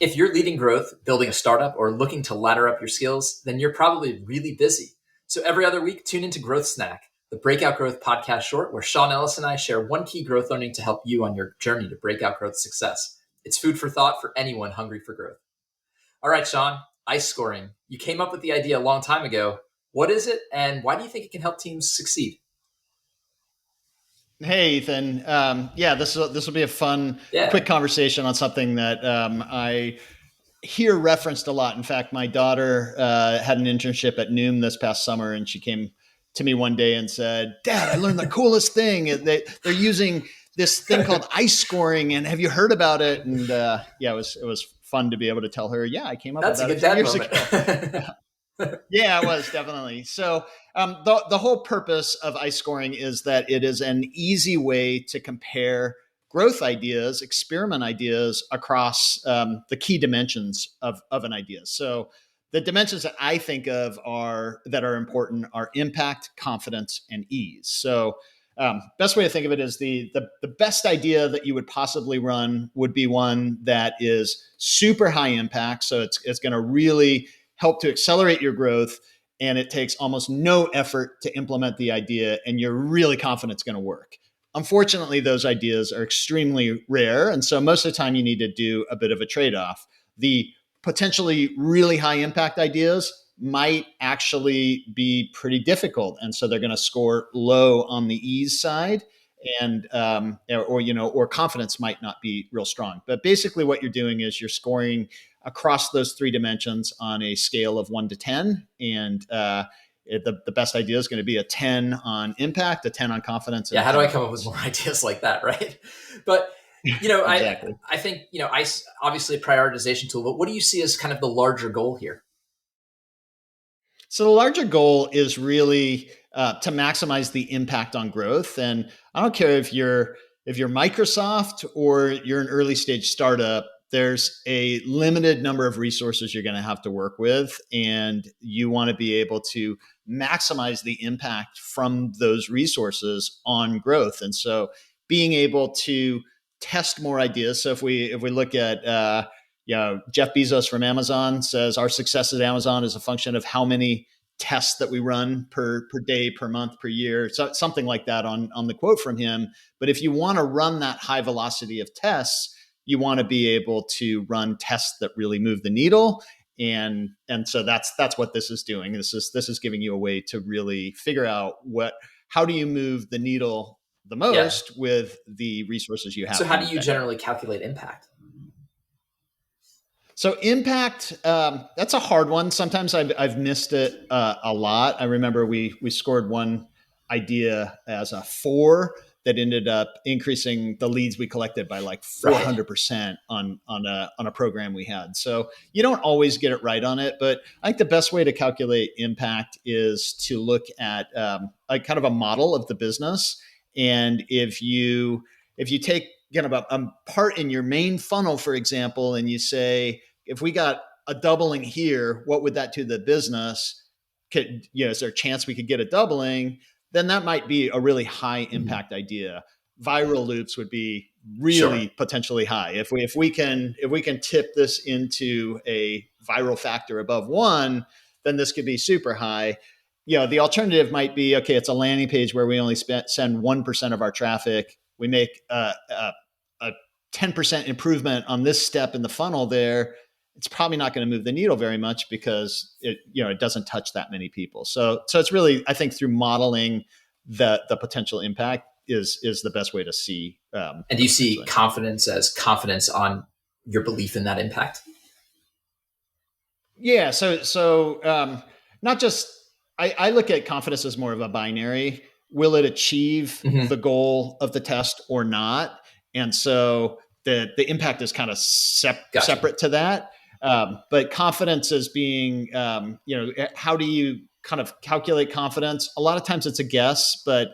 If you're leading growth, building a startup, or looking to ladder up your skills, then you're probably really busy. So every other week, tune into Growth Snack, the Breakout Growth Podcast short, where Sean Ellis and I share one key growth learning to help you on your journey to breakout growth success. It's food for thought for anyone hungry for growth. All right, Sean, ice scoring. You came up with the idea a long time ago. What is it, and why do you think it can help teams succeed? Hey, Ethan. This will be a fun, quick conversation on something that I hear referenced a lot. In fact, my daughter had an internship at Noom this past summer, and she came to me one day and said, "Dad, I learned the coolest thing. They're using this thing called ice scoring, and have you heard about it?" And it was fun to be able to tell her, "Yeah, I came up with that a few years ago." Yeah, it was definitely. So the whole purpose of ice scoring is that it is an easy way to compare growth ideas, experiment ideas across the key dimensions of an idea. So the dimensions that I think of that are important are impact, confidence, and ease. So best way to think of it is the best idea that you would possibly run would be one that is super high impact. So it's going to really help to accelerate your growth, and it takes almost no effort to implement the idea, and you're really confident it's going to work. Unfortunately, those ideas are extremely rare, and so most of the time you need to do a bit of a trade-off. The potentially really high impact ideas might actually be pretty difficult, and so they're going to score low on the ease side, and or confidence might not be real strong. But basically what you're doing is you're scoring across those three dimensions on a scale of 1 to 10. And the best idea is going to be a 10 on impact, a 10 on confidence. Yeah, how do I come up with more ideas like that, right? But, exactly. I think, ICE, obviously a prioritization tool, but what do you see as kind of the larger goal here? So the larger goal is really to maximize the impact on growth. And I don't care if you're Microsoft or you're an early stage startup, there's a limited number of resources you're going to have to work with, and you want to be able to maximize the impact from those resources on growth. And so being able to test more ideas. So if we look at Jeff Bezos from Amazon says our success at Amazon is a function of how many tests that we run per day, per month, per year, so something like that on the quote from him. But if you want to run that high velocity of tests, you want to be able to run tests that really move the needle. And so that's what this is doing. This is giving you a way to really figure out how do you move the needle the most with the resources you have. So how do you generally calculate impact? So impact, that's a hard one. Sometimes I've missed it a lot. I remember we scored one idea as a 4 that ended up increasing the leads we collected by like 400% on a program we had. So you don't always get it right on it, but I think the best way to calculate impact is to look at a kind of a model of the business. And if you take a part in your main funnel, for example, and you say, if we got a doubling here, what would that do to the business? Is there a chance we could get a doubling? Then that might be a really high impact idea. Viral loops would be really potentially high. If we can tip this into a viral factor above 1, then this could be super high. The alternative might be, okay, it's a landing page where we only send 1% of our traffic. We make a 10% improvement on this step in the funnel there. It's probably not going to move the needle very much because it doesn't touch that many people. So it's really, I think, through modeling the potential impact is the best way to see. And do you see confidence as confidence on your belief in that impact? Yeah. So not just, I look at confidence as more of a binary. Will it achieve the goal of the test or not? And so the impact is kind of separate to that. But confidence as being, how do you kind of calculate confidence? A lot of times it's a guess, but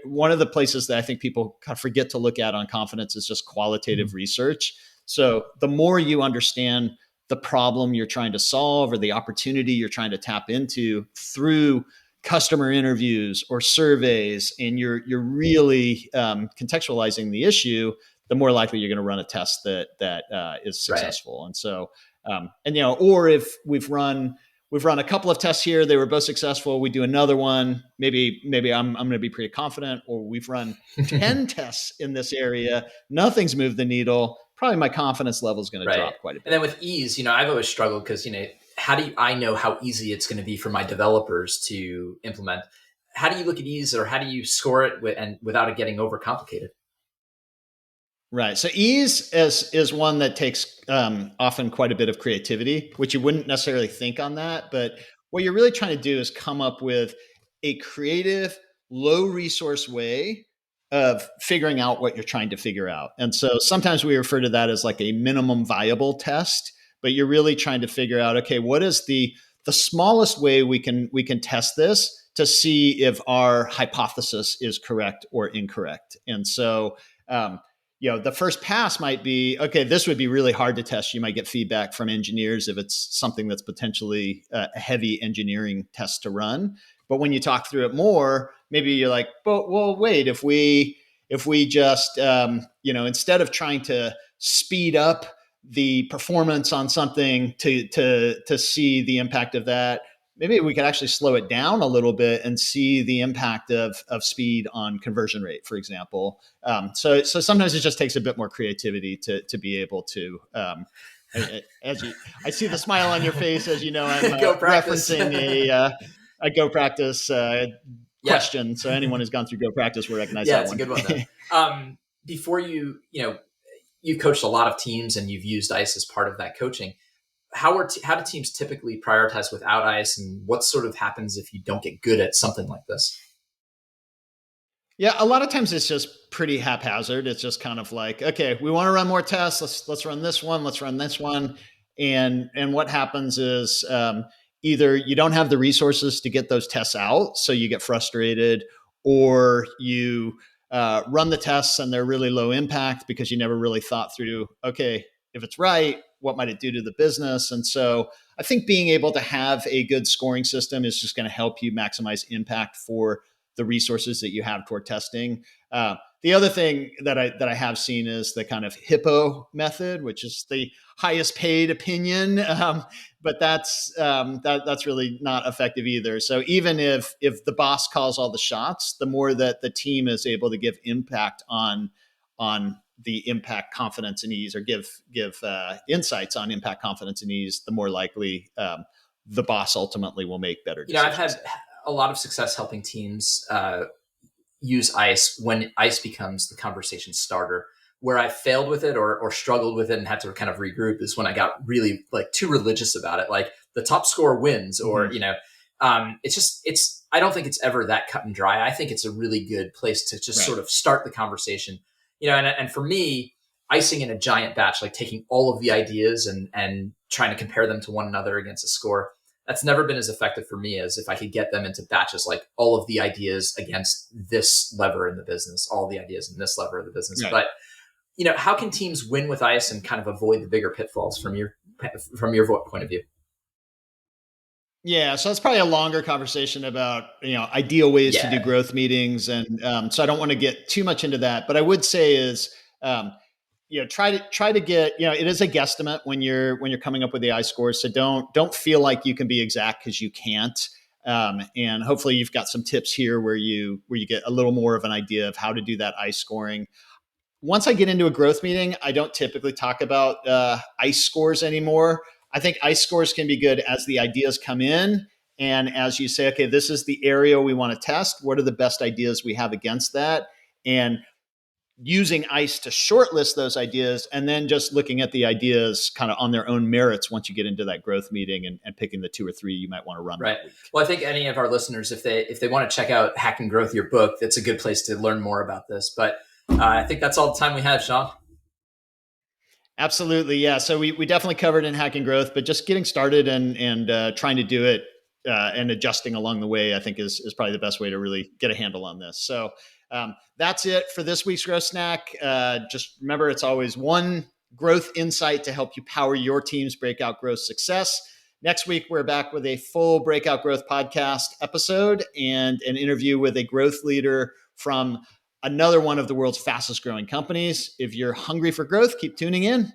one of the places that I think people kind of forget to look at on confidence is just qualitative research. So the more you understand the problem you're trying to solve or the opportunity you're trying to tap into through customer interviews or surveys, and you're really contextualizing the issue, the more likely you're going to run a test that is successful. Right. And so, or if we've run a couple of tests here, they were both successful, we do another one, maybe I'm going to be pretty confident, or we've run 10 tests in this area, nothing's moved the needle, probably my confidence level is going to drop quite a bit. And then with ease, I've always struggled because, how do I know how easy it's going to be for my developers to implement? How do you look at ease, or how do you score it without it getting overcomplicated? Right. So ease is one that takes often quite a bit of creativity, which you wouldn't necessarily think on that. But what you're really trying to do is come up with a creative, low resource way of figuring out what you're trying to figure out. And so sometimes we refer to that as like a minimum viable test, but you're really trying to figure out, okay, what is the smallest way we can test this to see if our hypothesis is correct or incorrect. And so, the first pass might be, okay, this would be really hard to test. You might get feedback from engineers if it's something that's potentially a heavy engineering test to run. But when you talk through it more, maybe you're like, well, wait, if we just, instead of trying to speed up the performance on something to see the impact of that, maybe we could actually slow it down a little bit and see the impact of speed on conversion rate, for example. So sometimes it just takes a bit more creativity to be able to, I see the smile on your face, as you know, I'm referencing a Go Practice question. So anyone who's gone through Go Practice will recognize that one. Yeah, it's a good one, though. Before you've coached a lot of teams and you've used ICE as part of that coaching. How do teams typically prioritize without ICE, and what sort of happens if you don't get good at something like this? Yeah, a lot of times it's just pretty haphazard. It's just kind of like, okay, we want to run more tests. Let's run this one. Let's run this one. And what happens is either you don't have the resources to get those tests out, so you get frustrated, or you run the tests and they're really low impact because you never really thought through, okay, if it's right, what might it do to the business? And so I think being able to have a good scoring system is just going to help you maximize impact for the resources that you have toward testing. The other thing that I have seen is the kind of HIPPO method, which is the highest paid opinion, but that's really not effective either. So even if the boss calls all the shots, the more that the team is able to give impact on the impact, confidence, and ease, or give insights on impact, confidence, and ease, the more likely the boss ultimately will make better decisions. I've had a lot of success helping teams use ICE when ICE becomes the conversation starter. Where I failed with it or struggled with it and had to kind of regroup is when I got really too religious about it. Like the top score wins, or it's I don't think it's ever that cut and dry. I think it's a really good place to just sort of start the conversation. And for me, icing in a giant batch, like taking all of the ideas and trying to compare them to one another against a score, that's never been as effective for me as if I could get them into batches, like all of the ideas against this lever in the business, all the ideas in this lever of the business. Right. But, how can teams win with ICE and kind of avoid the bigger pitfalls from your point of view? Yeah, so it's probably a longer conversation about ideal ways to do growth meetings, and so I don't want to get too much into that. But I would say is try to get it is a guesstimate when you're coming up with the ICE scores. So don't feel like you can be exact, because you can't. And hopefully you've got some tips here where you get a little more of an idea of how to do that ICE scoring. Once I get into a growth meeting, I don't typically talk about ICE scores anymore. I think ICE scores can be good as the ideas come in, and as you say, okay, this is the area we want to test. What are the best ideas we have against that? And using ICE to shortlist those ideas, and then just looking at the ideas kind of on their own merits once you get into that growth meeting, and picking the 2 or 3 you might want to run. Right. Well, I think any of our listeners, if they want to check out Hack and Growth, your book, that's a good place to learn more about this. But I think that's all the time we have, Sean. Absolutely. Yeah. So we definitely covered in Hack and Growth, but just getting started and trying to do it and adjusting along the way, I think is probably the best way to really get a handle on this. So that's it for this week's Growth Snack. Just remember, it's always one growth insight to help you power your team's breakout growth success. Next week, we're back with a full Breakout Growth podcast episode and an interview with a growth leader from another one of the world's fastest growing companies. If you're hungry for growth, keep tuning in.